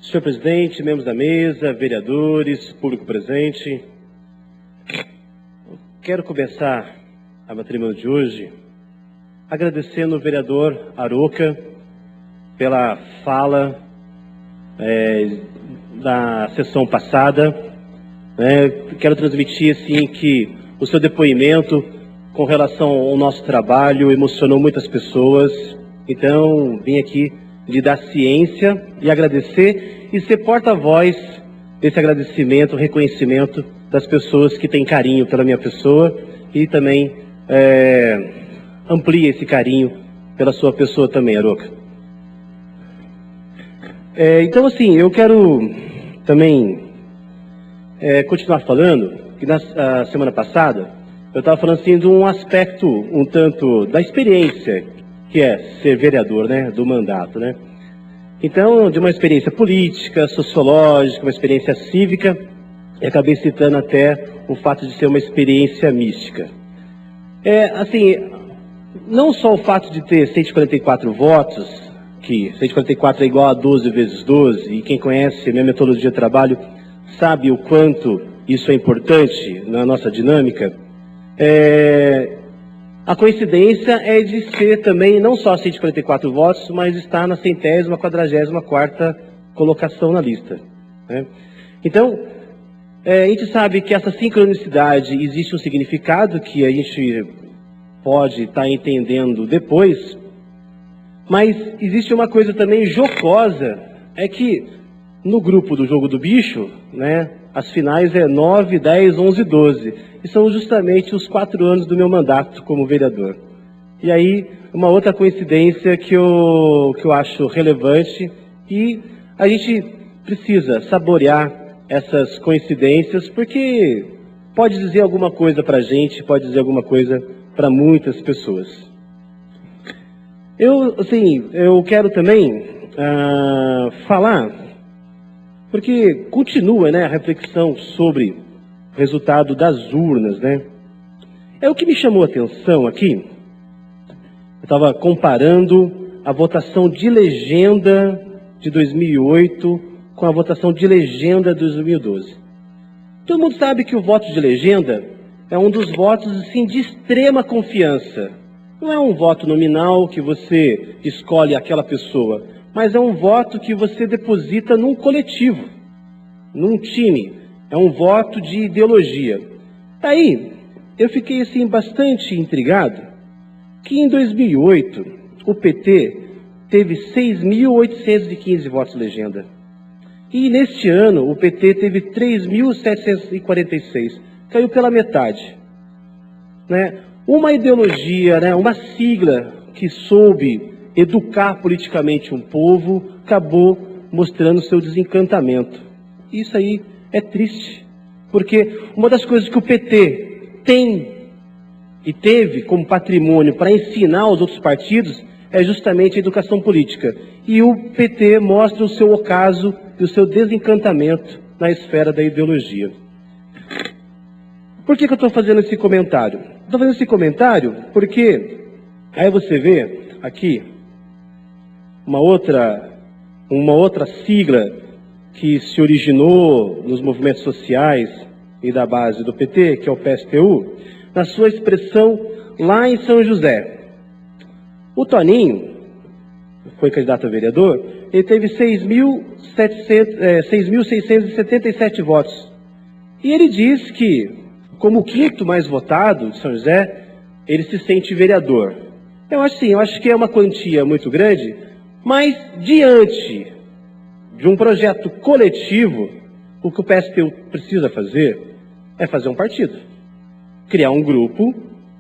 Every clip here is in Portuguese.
Senhor presidente, membros da mesa, vereadores, público presente, quero começar a matrimônia de hoje agradecendo o vereador Arouca pela fala da sessão passada. Quero transmitir assim que o seu depoimento com relação ao nosso trabalho emocionou muitas pessoas. Então, vim aqui lhe dar ciência e agradecer e ser porta-voz desse agradecimento, reconhecimento das pessoas que têm carinho pela minha pessoa e também amplia esse carinho pela sua pessoa também, Arouca. Então, assim, eu quero também continuar falando que na semana passada eu estava falando assim de um aspecto um tanto da experiência que é ser vereador, né, do mandato, né? Então, de uma experiência política, sociológica, uma experiência cívica, e acabei citando até o fato de ser uma experiência mística. Assim, não só o fato de ter 144 votos, que 144 é igual a 12 vezes 12, e quem conhece a minha metodologia de trabalho sabe o quanto isso é importante na nossa dinâmica. A coincidência é de ser também não só 144 votos, mas estar na 100ª, 44ª colocação na lista, né? Então, a gente sabe que essa sincronicidade existe um significado que a gente pode estar entendendo depois, mas existe uma coisa também jocosa, é que no grupo do Jogo do Bicho, né, as finais é 9, 10, 11, 12. E são justamente os 4 anos do meu mandato como vereador. E aí, uma outra coincidência que eu acho relevante, e a gente precisa saborear essas coincidências, porque pode dizer alguma coisa para a gente, pode dizer alguma coisa para muitas pessoas. Eu quero também falar, porque continua, né, a reflexão sobre o resultado das urnas, né? O que me chamou a atenção aqui, eu estava comparando a votação de legenda de 2008 com a votação de legenda de 2012. Todo mundo sabe que o voto de legenda é um dos votos assim, de extrema confiança. Não é um voto nominal que você escolhe aquela pessoa, mas é um voto que você deposita num coletivo, num time. É um voto de ideologia. Aí, eu fiquei assim bastante intrigado que em 2008 o PT teve 6.815 votos de legenda. E neste ano o PT teve 3.746. Caiu pela metade, né? Uma ideologia, né, uma sigla que soube educar politicamente um povo, acabou mostrando seu desencantamento. Isso aí é triste, porque uma das coisas que o PT tem e teve como patrimônio para ensinar aos outros partidos é justamente a educação política. E o PT mostra o seu ocaso e o seu desencantamento na esfera da ideologia. Por que eu estou fazendo esse comentário? Estou fazendo esse comentário porque aí você vê aqui uma outra sigla que se originou nos movimentos sociais e da base do PT, que é o PSTU, na sua expressão lá em São José. O Toninho, foi candidato a vereador, ele teve 6.677 votos. E ele diz que, como o 5º mais votado de São José, ele se sente vereador. Eu acho que é uma quantia muito grande, mas diante de um projeto coletivo, o que o PSTU precisa fazer é fazer um partido. Criar um grupo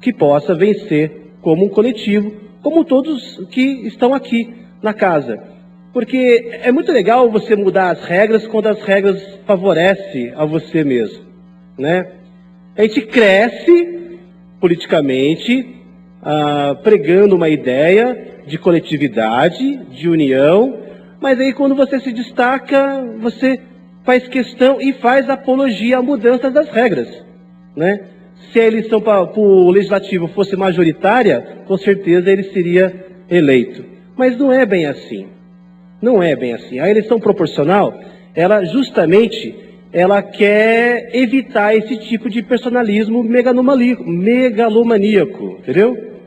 que possa vencer como um coletivo, como todos que estão aqui na casa. Porque é muito legal você mudar as regras quando as regras favorecem a você mesmo, né? A gente cresce politicamente, pregando uma ideia de coletividade, de união, mas aí quando você se destaca, você faz questão e faz apologia à mudança das regras, né? Se a eleição para o legislativo fosse majoritária, com certeza ele seria eleito. Mas não é bem assim. Não é bem assim. A eleição proporcional, ela justamente, ela quer evitar esse tipo de personalismo megalomaníaco, entendeu?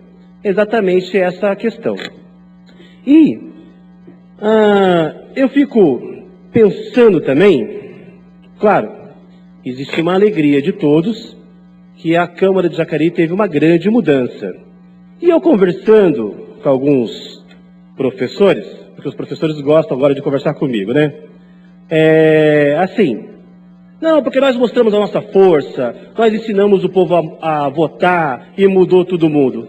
Exatamente essa a questão. E eu fico pensando também, claro, existe uma alegria de todos que a Câmara de Jacareí teve uma grande mudança. E eu conversando com alguns professores, porque os professores gostam agora de conversar comigo, né? Assim, não, porque nós mostramos a nossa força, nós ensinamos o povo a votar e mudou todo mundo.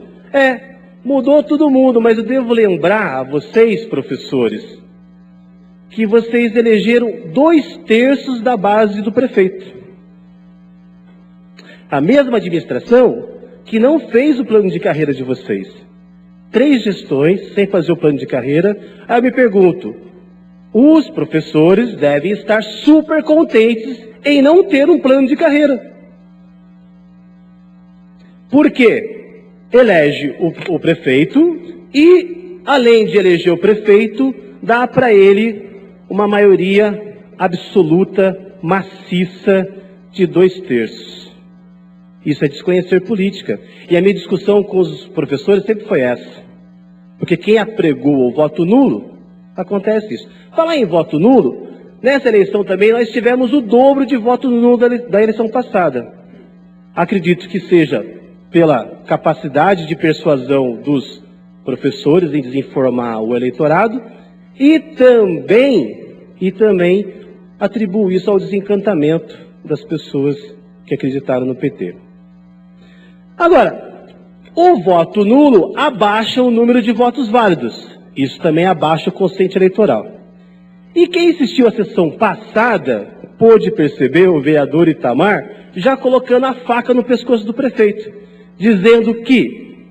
Mudou todo mundo, mas eu devo lembrar a vocês, professores, que vocês elegeram 2/3 da base do prefeito. A mesma administração que não fez o plano de carreira de vocês. 3 gestões sem fazer o plano de carreira. Aí eu me pergunto, os professores devem estar super contentes em não ter um plano de carreira. Por quê? Elege o prefeito e, além de eleger o prefeito, dá para ele uma maioria absoluta, maciça, de 2/3. Isso é desconhecer política. E a minha discussão com os professores sempre foi essa. Porque quem apregou o voto nulo, acontece isso. Falar em voto nulo, nessa eleição também nós tivemos o dobro de voto nulo da eleição passada. Acredito que seja pela capacidade de persuasão dos professores em desinformar o eleitorado e também atribuo isso ao desencantamento das pessoas que acreditaram no PT. Agora, o voto nulo abaixa o número de votos válidos. Isso também abaixa o quociente eleitoral. E quem assistiu à sessão passada pôde perceber o vereador Itamar já colocando a faca no pescoço do prefeito, dizendo que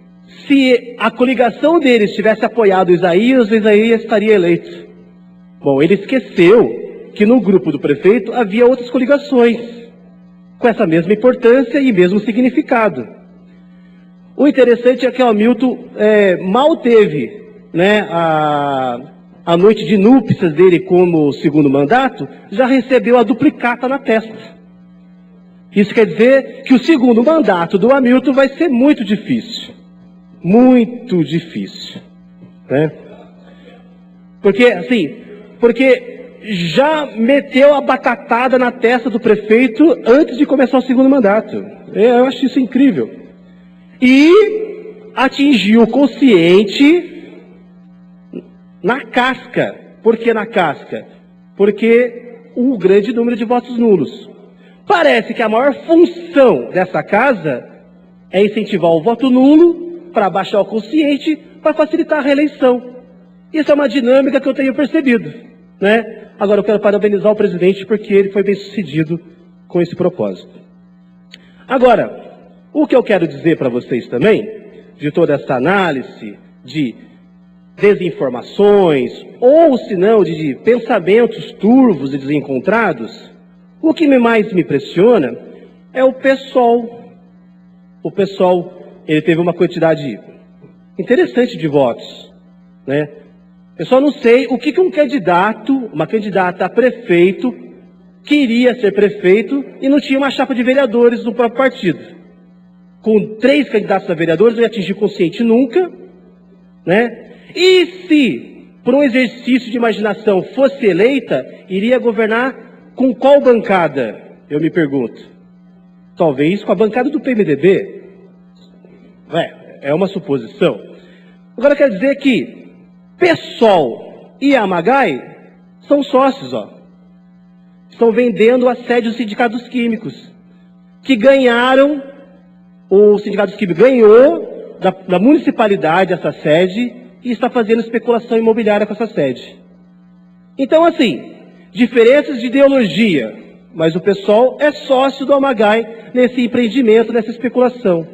se a coligação deles tivesse apoiado Isaías, Isaías estaria eleito. Bom, ele esqueceu que no grupo do prefeito havia outras coligações, com essa mesma importância e mesmo significado. O interessante é que o Hamilton mal teve, né, a noite de núpcias dele como segundo mandato, já recebeu a duplicata na testa. Isso quer dizer que o segundo mandato do Hamilton vai ser muito difícil. Muito difícil. Né? Porque já meteu a batatada na testa do prefeito antes de começar o segundo mandato. Eu acho isso incrível. E atingiu o quociente na casca. Por que na casca? Porque o grande número de votos nulos. Parece que a maior função dessa casa é incentivar o voto nulo para baixar o quociente, para facilitar a reeleição. Isso é uma dinâmica que eu tenho percebido, né? Agora eu quero parabenizar o presidente porque ele foi bem sucedido com esse propósito. Agora, o que eu quero dizer para vocês também, de toda essa análise de desinformações, ou se não, de pensamentos turvos e desencontrados, o que mais me impressiona é o PSOL. O PSOL, ele teve uma quantidade interessante de votos, né? Eu só não sei o que uma candidata a prefeito, queria ser prefeito e não tinha uma chapa de vereadores no próprio partido. Com 3 candidatos a vereadores, não ia atingir quociente nunca, né? E se, por um exercício de imaginação, fosse eleita, iria governar com qual bancada? Eu me pergunto. Talvez com a bancada do PMDB. É uma suposição. Agora quer dizer que PSOL e Amagai são sócios, Estão vendendo a sede dos sindicatos químicos, que ganharam, o sindicato químico ganhou da municipalidade essa sede e está fazendo especulação imobiliária com essa sede. Então, assim, diferenças de ideologia, mas o PSOL é sócio do Amagai nesse empreendimento, nessa especulação.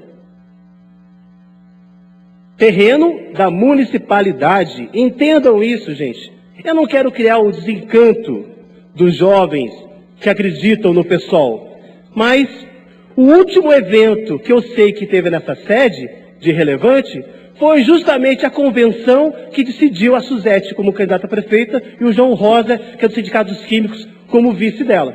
Terreno da municipalidade. Entendam isso, gente. Eu não quero criar o desencanto dos jovens que acreditam no PSOL, mas o último evento que eu sei que teve nessa sede, de relevante, foi justamente a convenção que decidiu a Suzete como candidata a prefeita e o João Rosa, que é do Sindicato dos Químicos, como vice dela.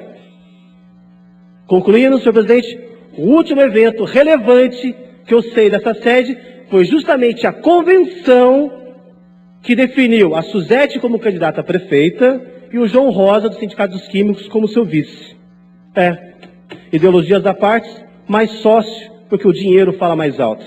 Concluindo, senhor presidente, o último evento relevante que eu sei dessa sede foi justamente a convenção que definiu a Suzete como candidata a prefeita e o João Rosa, do Sindicato dos Químicos, como seu vice. Ideologias à parte, mais sócio, porque o dinheiro fala mais alto.